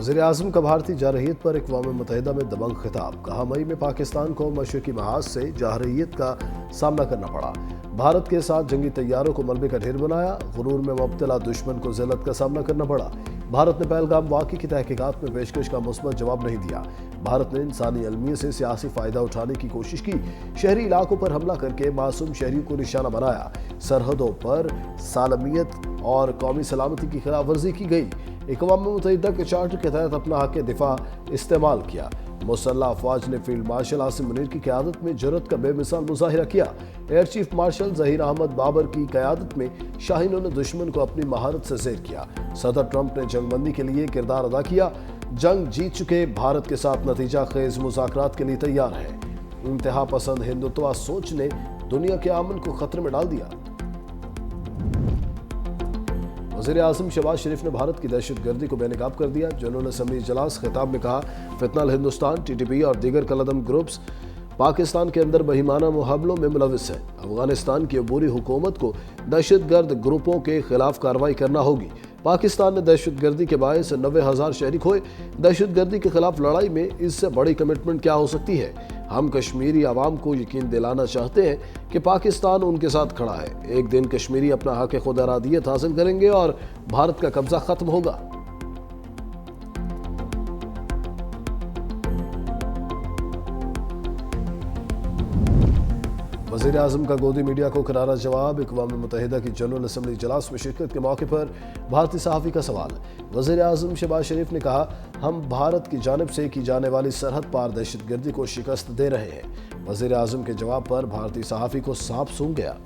वज़ीर-ए-आज़म का भारतीय जारहीत पर अक़वाम मुत्तहिदा में दबंग खिताब। कहा, मई में पाकिस्तान को मशरिकी महाज से जारहीत का सामना करना पड़ा। भारत के साथ जंगी तैयारों को मलबे का ढेर बनाया। गुरूर में मुब्तला दुश्मन को ज़िल्लत का सामना करना पड़ा। भारत ने पहलगाम वाक़े की तहकीकात में पेशकश का मुस्बत जवाब नहीं दिया। भारत ने इंसानी अलमियत से सियासी फ़ायदा उठाने की कोशिश की। शहरी इलाकों पर हमला करके मासूम शहरियों को निशाना बनाया। सरहदों पर सालमियत और कौमी सलामती की खिलाफ वर्जी की गई। अक़वाम मुत्तहिदा के चार्टर के तहत अपना हक़ दिफा इस्तेमाल किया। मुसल्लह अफवाज ने फील्ड मार्शल आसिम मुनीर की क़यादत में जुर्रत का बेमिसाल मुजाहिरा किया। Air chief marshal Zaheer Ahmed Babar की क़यादत में शाहीनों ने दुश्मन को अपनी महारत से ज़ेर किया। सदर ट्रंप ने जंगबंदी के लिए किरदार अदा किया। जंग जीत चुके भारत के साथ नतीजा खेज मुज़ाकरात के लिए तैयार है। इंतहा पसंद हिंदुत्व सोच ने दुनिया के अमन को खतरे में डाल दिया। वज़ीर-ए-आज़म शहबाज शरीफ ने भारत की दहशतगर्दी को बेनकाब कर दिया। जनरल असम्बली इजलास खिताब में कहा, फितनल हिंदुस्तान, TTP और दीगर कलदम ग्रुप्स पाकिस्तान के अंदर बहिमाना मुहावलों में मुलविस है। अफगानिस्तान की अबूरी हुकूमत को दहशतगर्द ग्रुपों के खिलाफ कार्रवाई करना होगी। पाकिस्तान ने दहशतगर्दी के बायस 90,000 शहरी खोए। दहशतगर्दी के खिलाफ लड़ाई में इससे बड़ी कमिटमेंट क्या हो सकती है। हम कश्मीरी आवाम को यकीन दिलाना चाहते हैं कि पाकिस्तान उनके साथ खड़ा है। एक दिन कश्मीरी अपना हक खुद इरादियत हासिल करेंगे और भारत का कब्जा खत्म होगा। वज़ीर-ए-आज़म का गोदी मीडिया को करारा जवाब। अक़वाम मुत्तहिदा की जनरल असम्बली इजलास में शिरकत के मौके पर भारतीय सहाफ़ी का सवाल। वज़ीर-ए-आज़म शहबाज शरीफ ने कहा, हम भारत की जानिब से की जाने वाली सरहद पार दहशतगर्दी को शिकस्त दे रहे हैं। वज़ीर-ए-आज़म के जवाब पर भारतीय सहाफ़ी को सांप सूंघ गया।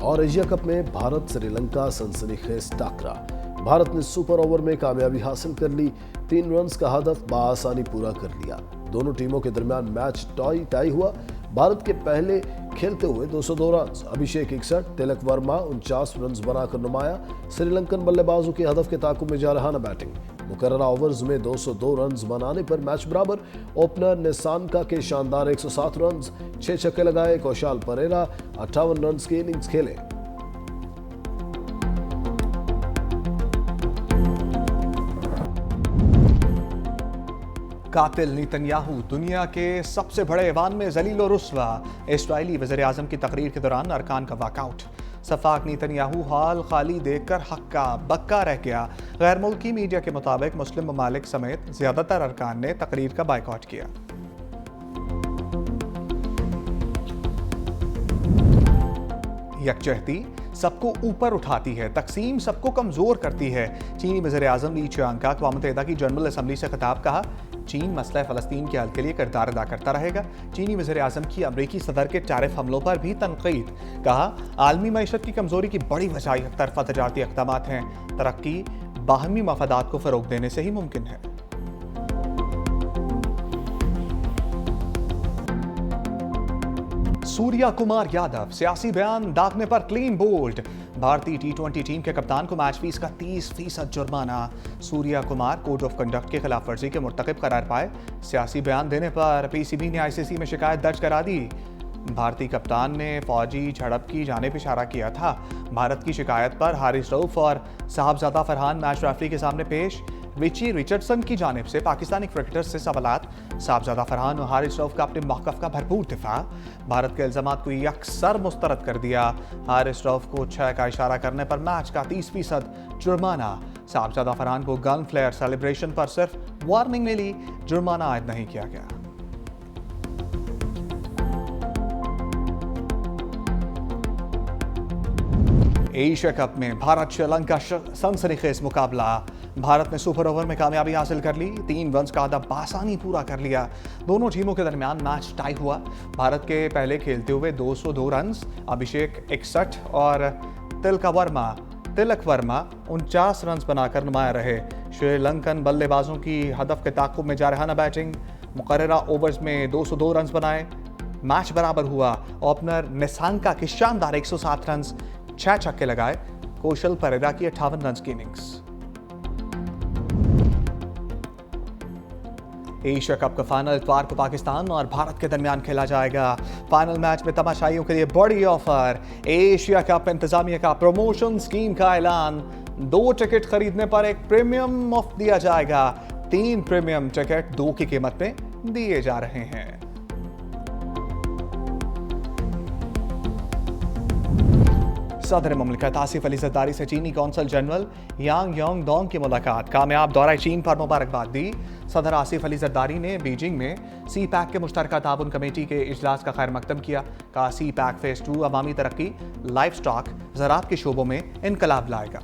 और एशिया कप में भारत श्रीलंका सनसनीखेज टाकरा। भारत ने सुपर ओवर में कामयाबी हासिल कर ली। 3 रन्स का हदफ बआसानी पूरा कर लिया। दोनों टीमों के दरमियान मैच टाई हुआ। भारत के पहले खेलते हुए 202 रन, अभिषेक 61, तिलक वर्मा 49 रन बनाकर नुमाया। श्रीलंकन बल्लेबाजों के हदफ के ताकुब में जारहाना बैटिंग। मुकर्ररा ओवर्स में 202 रन बनाने पर मैच बराबर। ओपनर निसानका के शानदार 107 रन, 6 छक्के लगाए। कौशाल परेरा 58 रन की इनिंग्स खेले। कातिल नेतन्याहू दुनिया के सबसे बड़े ऐवान में जलील और रुस्वा। इस्राइली वज़ीर-ए-आज़म की तकरीर के दौरान अरकान का वॉकआउट। सफाक नेतन्याहू हाल खाली देखकर हक्का बक्का रह गया। गैर मुल्की मीडिया के मुताबिक मुस्लिम ममालिक समेत ज्यादातर अरकान ने तकरीर का बायकॉट किया। यकजहती सबको ऊपर उठाती है, तकसीम सबको कमजोर करती है। चीनी वज़ीर-ए-आज़म ली चियांग का अक़वाम मुत्तहिदा की जनरल असम्बली से खिताब। कहा, चीन मसला फ़लस्तीन के हल के लिए किरदार अदा करता रहेगा। चीनी वज़ीर-ए-आज़म की अमरीकी सदर के टैरिफ हमलों पर भी तनक़ीद। कहा, आलमी मईशत की कमजोरी की बड़ी वजह एक तरफ़ा तजारती इक़दामात हैं। तरक्की बाहमी मफादात को फ़रोग़ देने से ही मुमकिन है। सूर्या कुमार यादव सियासी बयान दागने पर क्लीन बोल्ड। भारतीय T20 टीम के कप्तान को मैच फीस का 30% जुर्माना। Surya Kumar code of conduct के खिलाफ वर्जी के मुर्तकिब करार पाए। सियासी बयान देने पर PCB ने ICC में शिकायत दर्ज करा दी। भारतीय कप्तान ने फौजी झड़प की जानिब इशारा किया था। भारत की शिकायत पर हारिस रऊफ और साहबजादा फरहान मैच रेफरी के सामने पेश। रिची रिचर्डसन की जानिब से पाकिस्तानी क्रिकेटर्स से सवालात। साहबजादा फरहान और हारिस रऊफ का अपने मौक़िफ़ का भरपूर दिफा। भारत के इल्ज़ामात को यकसर मुस्तरद कर दिया। हारिस रऊफ को 6 का इशारा करने पर मैच का 30% जुर्माना। साहबजादा फरहान को गन फ्लेयर सेलिब्रेशन पर सिर्फ वार्निंग मिली, जुर्माना आयद नहीं किया गया। एशिया कप में भारत श्रीलंका सनसनीखेज मुकाबला। भारत ने सुपर ओवर में कामयाबी हासिल कर ली। 3 रन का हदफ बासानी पूरा कर लिया। दोनों टीमों के दरमियान मैच टाई हुआ। भारत के पहले खेलते हुए 202 रन, अभिषेक 61 और तिलक वर्मा 49 रन बनाकर नुमाया रहे। श्रीलंकन बल्लेबाजों की हदफ के ताकुब में जारहाना बैटिंग। मुकर्ररा ओवर्स में 202 रन बनाए। मैच बराबर हुआ। ओपनर निसानका के शानदार 107 रन, 6 छक्के लगाए। कौशल परेरा की 58 रन की इनिंग्स। एशिया कप का फाइनल इतवार को पाकिस्तान और भारत के दरमियान खेला जाएगा। फाइनल मैच में तमाशाइयों के लिए बड़ी ऑफर। एशिया कप इंतजामिया का प्रमोशन स्कीम का ऐलान। 2 टिकट खरीदने पर एक प्रीमियम मुफ्त दिया जाएगा। 3 प्रीमियम टिकट 2 की कीमत में दिए जा रहे हैं। सदर मुमलिकत आसिफ अली जरदारी से चीनी कौंसल जनरल यांग योंग डोंग की मुलाकात। कामयाब दौरा चीन पर मुबारकबाद दी। सदर आसिफ अली जरदारी ने बीजिंग में सी पैक के मुश्तरका ताउन कमेटी के इजलास का खैर मकदम किया। कहा सी पैक फेज 2 अवामी तरक्की, लाइफ स्टॉक, ज़राअत के शोबों में इनकलाब लाएगा।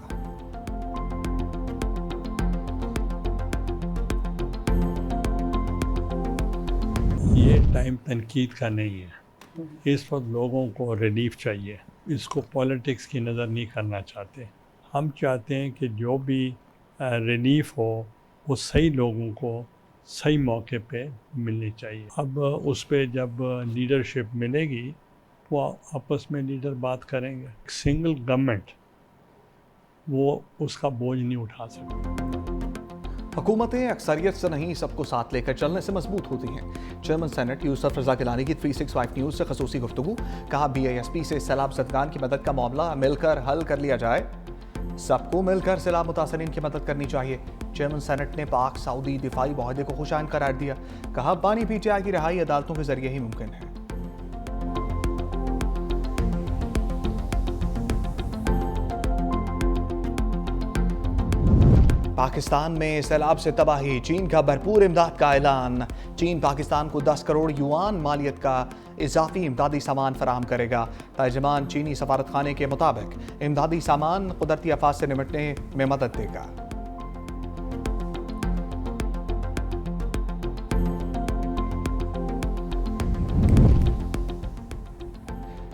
ये टाइम तनकीद का नहीं है। इस वक्त लोगों को रिलीफ चाहिए। इसको पॉलिटिक्स की नज़र नहीं करना चाहते। हम चाहते हैं कि जो भी रिलीफ हो वो सही लोगों को सही मौके पे मिलनी चाहिए। अब उस पे जब लीडरशिप मिलेगी वो आपस में लीडर बात करेंगे। सिंगल गवर्नमेंट वो उसका बोझ नहीं उठा सकती। हुकूमतें अक्सरियत से नहीं सबको साथ लेकर चलने से मजबूत होती हैं। चेयरमैन सेनेट यूसुफ रजा गिलानी की 365 न्यूज़ से खसूसी गुफ्तगू। कहा BISP से सैलाब ज़दगान की मदद का मामला मिलकर हल कर लिया जाए। सबको मिलकर सैलाब मुतासरीन की मदद करनी चाहिए। चेयरमैन सेनेट ने पाक सऊदी दिफाई मुआहदे को खुशाइन करार दिया। कहा बानी PTI की रिहाई अदालतों के जरिए ही मुमकिन है। पाकिस्तान में सैलाब से तबाही, चीन का भरपूर इमदाद का ऐलान। चीन पाकिस्तान को 10 करोड़ युआन मालियत का इजाफी इमदादी सामान फराहम करेगा। तर्जमान चीनी सफारत खाने के मुताबिक इमदादी सामान कुदरती आफात से निपटने में मदद देगा।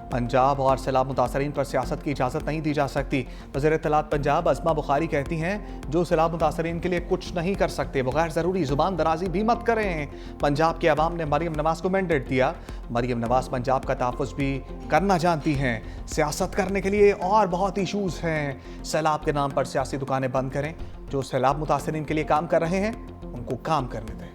पंजाब और सैलाब मुतासरीन पर सियासत की इजाज़त नहीं दी जा सकती। वज़ीर इत्तलात पंजाब अज़मा बुखारी कहती हैं जो सैलाब मुतासरीन के लिए कुछ नहीं कर सकते वो गैर ज़रूरी ज़ुबान दराजी भी मत करें। पंजाब के अवाम ने मरियम नवाज़ को मैंडेट दिया। मरियम नवाज़ पंजाब का तहफ़्फ़ुज़ भी करना जानती हैं। सियासत करने के लिए और बहुत इशूज़ हैं। सैलाब के नाम पर सियासी दुकानें बंद करें। जो सैलाब मुतासरीन के लिए काम कर रहे हैं उनको काम करने दें।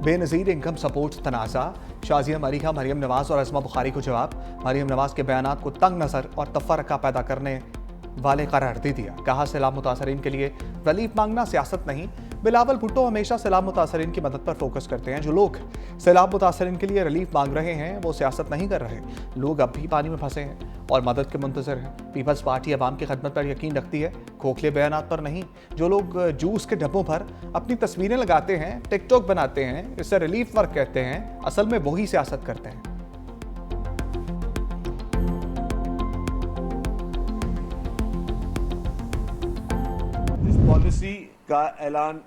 बेनज़ीर इनकम सपोर्ट तनाज़ा। शाज़िया मलिका मरियम नवाज़ और अज़मा बुखारी को जवाब। मरियम नवाज़ के बयानात को तंग नज़र और तफ़र्रक़ा पैदा करने वाले करार दे दिया। कहा सैलाब मुतासरीन के लिए रिलीफ मांगना सियासत नहीं। बिलावल भुट्टो हमेशा सैलाब मुतासरीन की मदद पर फोकस करते हैं। जो लोग सैलाब मुतासरीन के लिए रिलीफ मांग रहे हैं वो सियासत नहीं कर रहे। लोग अब भी पानी में फंसे हैं और मदद के मुंतज़र हैं। पीपल्स पार्टी अवाम की खदमत पर यकीन रखती है, खोखले बयानात पर नहीं। जो लोग जूस के डब्बों पर अपनी तस्वीरें लगाते हैं, टिकटॉक बनाते हैं, इसे रिलीफ वर्क कहते हैं, असल में वही सियासत करते हैं। पॉलिसी का ऐलान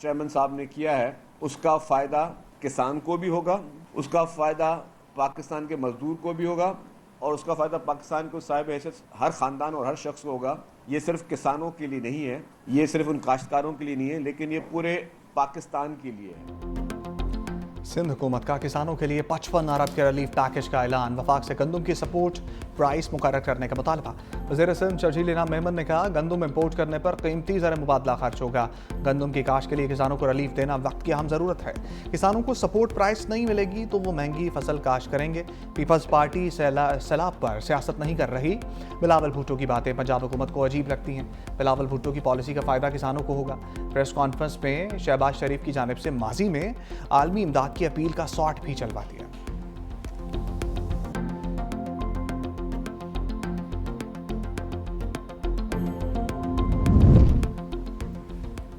चेयरमैन साहब ने किया है उसका फ़ायदा किसान को भी होगा, उसका फ़ायदा पाकिस्तान के मजदूर को भी होगा और उसका फ़ायदा पाकिस्तान को साहिब हैसियत हर ख़ानदान और हर शख्स को होगा। ये सिर्फ किसानों के लिए नहीं है, ये सिर्फ उन काश्तकारों के लिए नहीं है, लेकिन ये पूरे पाकिस्तान के लिए है। सिंध हुकूमत का किसानों के लिए 55 अरब के रिलीफ पैकेज का ऐलान। वफाक से गंदम की सपोर्ट प्राइस मुकर्रर करने का मुतालबा। वज़ीर सिंध शर्जील इनाम मेमन ने कहा गंदम इम्पोर्ट करने पर कीमती ज़र मुबादला खर्च होगा। गंदम की काश्त के लिए किसानों को रिलीफ देना वक्त की अहम ज़रूरत है। किसानों को सपोर्ट प्राइस नहीं मिलेगी तो वो महंगी फसल काश्त करेंगे। पीपल्स पार्टी सैलाब पर सियासत नहीं कर रही। बिलावल भुट्टो की बातें पंजाब हुकूमत को अजीब लगती हैं। बिलावल भुट्टो की पॉलिसी का फ़ायदा किसानों को होगा। प्रेस कॉन्फ्रेंस में शहबाज शरीफ की जानिब से माजी में आलमी इमदाद की अपील का शॉट भी चलवा दिया।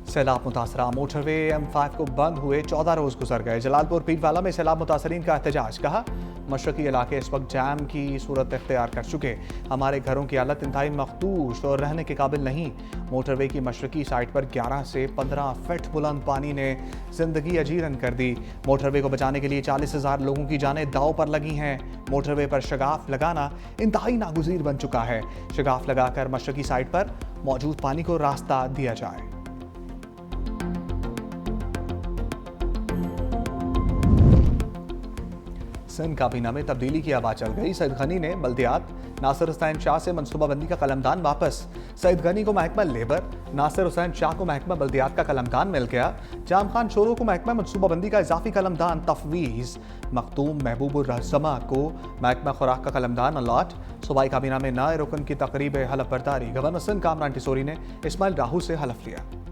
सैलाब मुतासरा मोटरवे M5 को बंद हुए 14 रोज गुजर गए। जलालपुर पीरवाला में सैलाब मुतासरीन का एहतजाज। कहा मशरकी इलाके इस वक्त जैम की सूरत इख्तियार कर चुके। हमारे घरों की हालत इंतहाई मखदूश और रहने के काबिल नहीं। मोटरवे की मशरकी साइड पर 11 से 15 फीट बुलंद पानी ने जिंदगी अजीरन कर दी। मोटरवे को बचाने के लिए 40,000 लोगों की जानें दांव पर लगी हैं। मोटरवे पर शगाफ लगाना इंतहाई नागुज़ीर बन चुका है। शगाफ लगाकर मशरकी साइड पर मौजूद पानी को रास्ता दिया जाए। सिंध काबीना में तब्दीली की आवाज चल गई। सईद गनी ने बल्दियात नासिर हुसैन शाह से मनसूबाबंदी का कलमदान वापस। सईद गनी को महकमा लेबर, नासिर हुसैन शाह को महकमा बल्दियात का कलमदान मिल गया। जाम खान शोरो को महकमा मनसूबाबंदी का इजाफी कलमदान तफवीज़। मखदूम महबूबुर रहमा को महकमा खुराक का कलमदान अलॉट। सूबाई काबीना में नए रुकन की तकरीब हलफ बर्दारी। गवर्नर सिंध कामरान टिसोरी ने इस्माइल राहू से हलफ लिया।